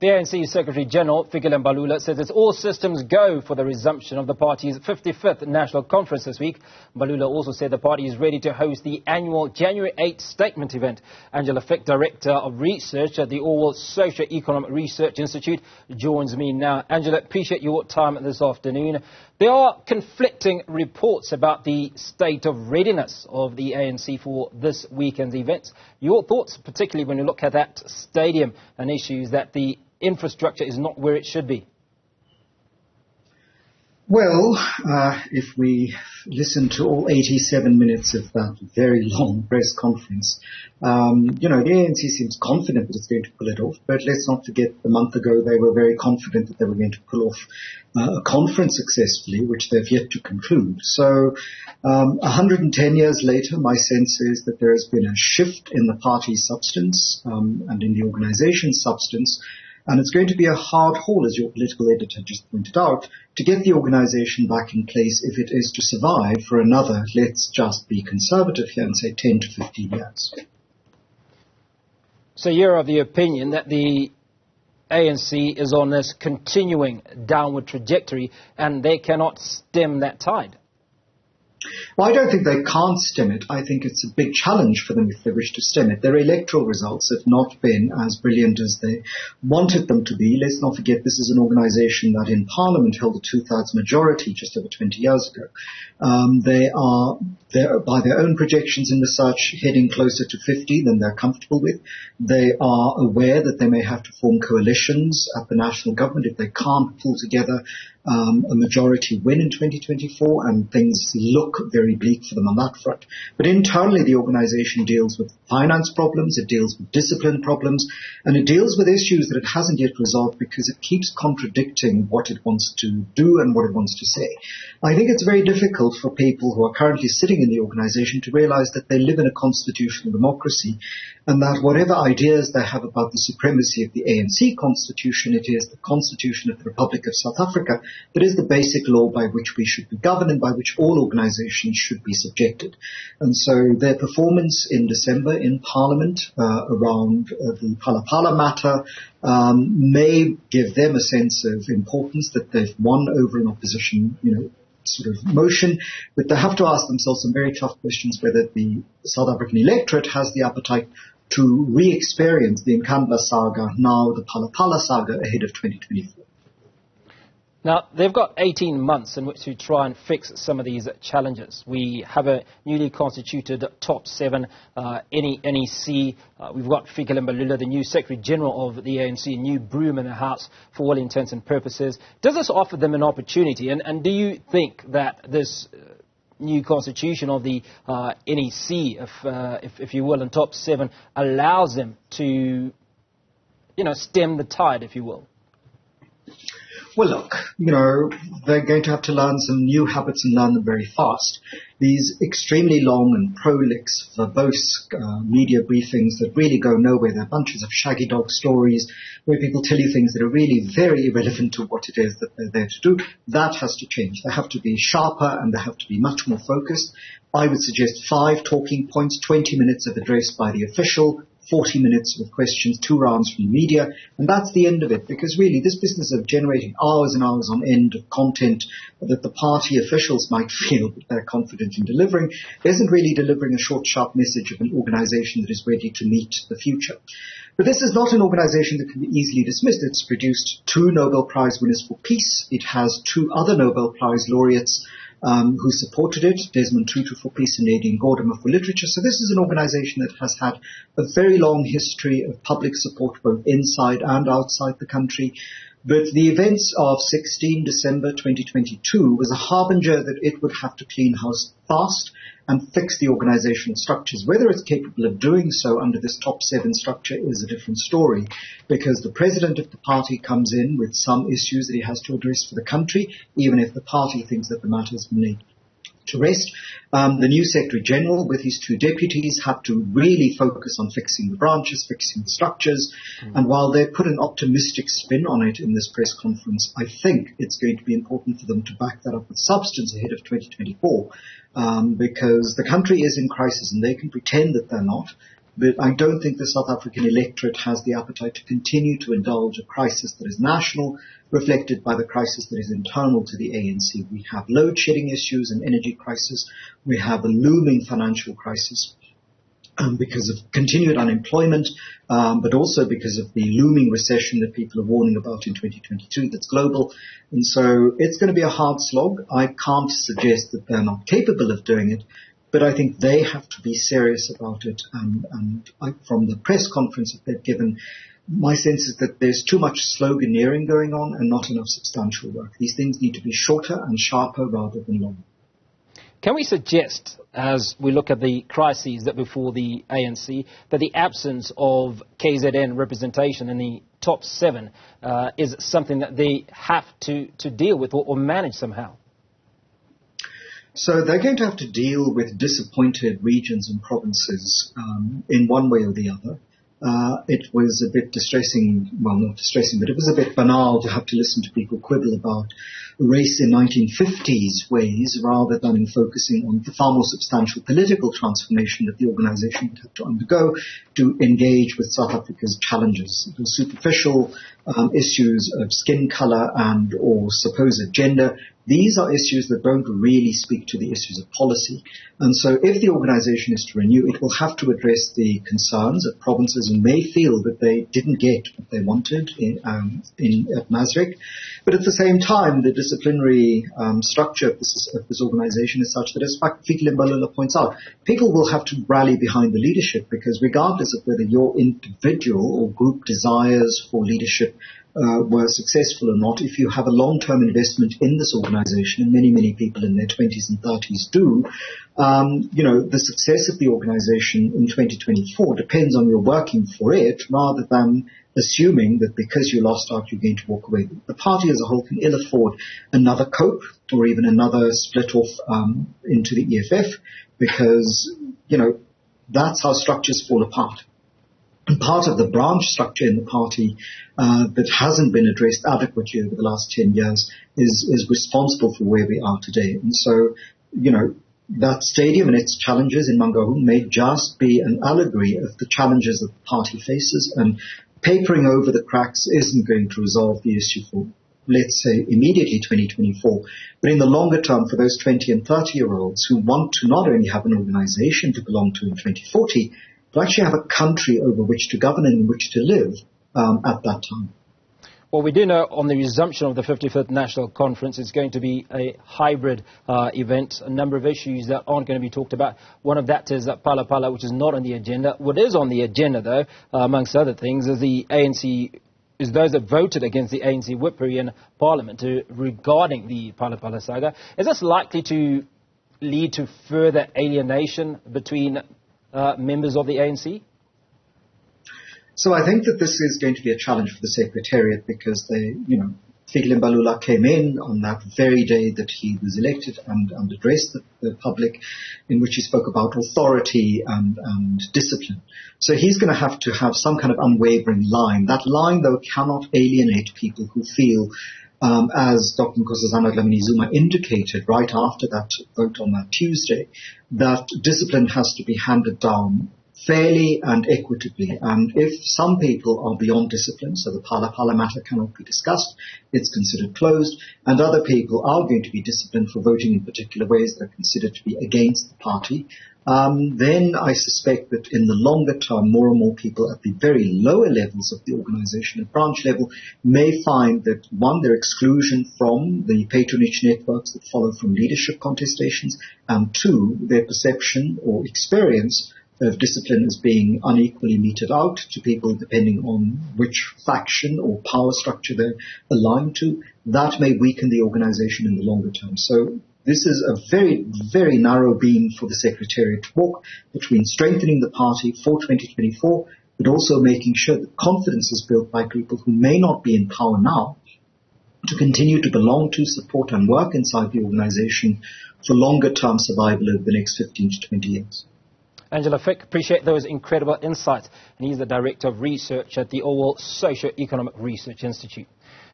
The ANC Secretary General Fikile Mbalula says it's all systems go for the resumption of the party's 55th National Conference this week. Mbalula also said the party is ready to host the annual January 8 statement event. Angelo Fick, Director of Research at the Auwal Socio-economic Research Institute, joins me now. Angelo, appreciate your time this afternoon. There are conflicting reports about the state of readiness of the ANC for this weekend's events. Your thoughts, particularly when you look at that stadium and issues that the infrastructure is not where it should be? Well, if we listen to all 87 minutes of that very long press conference, the ANC seems confident that it's going to pull it off. But let's not forget, a month ago, they were very confident that they were going to pull off a conference successfully, which they've yet to conclude. So 110 years later, my sense is that there has been a shift in the party's substance and in the organization's substance. And it's going to be a hard haul, as your political editor just pointed out, to get the organization back in place if it is to survive for another, let's just be conservative here and say 10 to 15 years. So you're of the opinion that the ANC is on this continuing downward trajectory and they cannot stem that tide? Well, I don't think they can't stem it. I think it's a big challenge for them if they wish to stem it. Their electoral results have not been as brilliant as they wanted them to be. Let's not forget this is an organization that in Parliament held a two-thirds majority just over 20 years ago. They are, by their own projections in research, heading closer to 50 than they're comfortable with. They are aware that they may have to form coalitions at the national government if they can't pull together a majority win in 2024, and things look very bleak for them on that front. But internally, the organization deals with finance problems, it deals with discipline problems, and it deals with issues that it hasn't yet resolved because it keeps contradicting what it wants to do and what it wants to say. I think it's very difficult for people who are currently sitting in the organization to realize that they live in a constitutional democracy and that whatever ideas they have about the supremacy of the ANC constitution, it is the constitution of the Republic of South Africa that is the basic law by which we should be governed and by which all organizations should be subjected. And so their performance in December in Parliament around the Phala matter may give them a sense of importance that they've won over an opposition, sort of motion, but they have to ask themselves some very tough questions whether the South African electorate has the appetite to re-experience the Nkandla saga, now the Phala saga, ahead of 2024. Now, they've got 18 months in which to try and fix some of these challenges. We have a newly constituted top 7 NEC. We've got Fikile Mbalula, the new Secretary General of the ANC, new broom in the house for all intents and purposes. Does this offer them an opportunity? And do you think that this new constitution of the NEC, if you will, in top 7, allows them to, stem the tide, if you will? Well, look, they're going to have to learn some new habits and learn them very fast. These extremely long and prolix, verbose media briefings that really go nowhere. They're bunches of shaggy dog stories where people tell you things that are really very irrelevant to what it is that they're there to do. That has to change. They have to be sharper and they have to be much more focused. I would suggest 5 talking points, 20 minutes of address by the official, 40 minutes with questions, 2 rounds from the media, and that's the end of it, because really this business of generating hours and hours on end of content that the party officials might feel that they're confident in delivering isn't really delivering a short, sharp message of an organization that is ready to meet the future. But this is not an organization that can be easily dismissed. It's produced 2 Nobel Prize winners for peace. It has 2 other Nobel Prize laureates who supported it, Desmond Tutu for peace and Nadine Gordimer for literature. So this is an organization that has had a very long history of public support both inside and outside the country. But the events of 16 December 2022 was a harbinger that it would have to clean house fast and fix the organizational structures. Whether it's capable of doing so under this top 7 structure is a different story, because the president of the party comes in with some issues that he has to address for the country, even if the party thinks that the matter has been laid to rest. The new Secretary General with his 2 deputies have to really focus on fixing the branches, fixing the structures. And while they put an optimistic spin on it in this press conference, I think it's going to be important for them to back that up with substance ahead of 2024, because the country is in crisis and they can pretend that they're not. But I don't think the South African electorate has the appetite to continue to indulge a crisis that is national, reflected by the crisis that is internal to the ANC. We have load shedding issues, an energy crisis. We have a looming financial crisis. Because of continued unemployment, but also because of the looming recession that people are warning about in 2022 that's global. And so it's going to be a hard slog. I can't suggest that they're not capable of doing it, but I think they have to be serious about it. And from the press conference that they've given, my sense is that there's too much sloganeering going on and not enough substantial work. These things need to be shorter and sharper rather than longer. Can we suggest, as we look at the crises that before the ANC, that the absence of KZN representation in the top 7 is something that they have to deal with or manage somehow? So they're going to have to deal with disappointed regions and provinces in one way or the other. It was a bit distressing, well, not distressing, but it was a bit banal to have to listen to people quibble about race in 1950s ways rather than focusing on the far more substantial political transformation that the organization would have to undergo to engage with South Africa's challenges. The superficial issues of skin color and or supposed gender, these are issues that don't really speak to the issues of policy. And so if the organization is to renew, it will have to address the concerns of provinces who may feel that they didn't get what they wanted at Nasrec. But at the same time, the disciplinary structure of this organization is such that, as Fikile Mbalula points out, people will have to rally behind the leadership, because regardless of whether your individual or group desires for leadership were successful or not, if you have a long-term investment in this organization, and many, many people in their 20s and 30s do, the success of the organization in 2024 depends on your working for it rather than assuming that because you lost out, you're going to walk away. The party as a whole can ill afford another cope or even another split off into the EFF, because, that's how structures fall apart. And part of the branch structure in the party that hasn't been addressed adequately over the last 10 years is responsible for where we are today. And so, that stadium and its challenges in Mangaung may just be an allegory of the challenges that the party faces, and papering over the cracks isn't going to resolve the issue for, let's say, immediately 2024. But in the longer term, for those 20 and 30-year-olds who want to not only have an organization to belong to in 2040, but actually have a country over which to govern and in which to live at that time. Well, we do know on the resumption of the 55th National Conference, it's going to be a hybrid event, a number of issues that aren't going to be talked about. One of that is Phala Phala, which is not on the agenda. What is on the agenda, though, amongst other things, is the ANC, is those that voted against the ANC whip in Parliament regarding the Phala Phala saga. Is this likely to lead to further alienation between members of the ANC? So I think that this is going to be a challenge for the Secretariat, because Fikile Mbalula came in on that very day that he was elected and addressed the public, in which he spoke about authority and discipline. So he's going to have some kind of unwavering line. That line, though, cannot alienate people who feel, as Dr. Nkosazana Dlamini-Zuma indicated right after that vote on that Tuesday, that discipline has to be handed down fairly and equitably. And if some people are beyond discipline, so the Phala Phala matter cannot be discussed, it's considered closed, and other people are going to be disciplined for voting in particular ways that are considered to be against the party, then I suspect that in the longer term, more and more people at the very lower levels of the organization, at branch level, may find that, one, their exclusion from the patronage networks that follow from leadership contestations, and two, their perception or experience of discipline as being unequally meted out to people depending on which faction or power structure they're aligned to, that may weaken the organization in the longer term. So this is a very, very narrow beam for the Secretariat to walk between strengthening the party for 2024, but also making sure that confidence is built by people who may not be in power now to continue to belong to, support and work inside the organization for longer term survival over the next 15 to 20 years. Angelo Fick, appreciate those incredible insights. And he's the Director of Research at the Auwal Socio-economic Research Institute.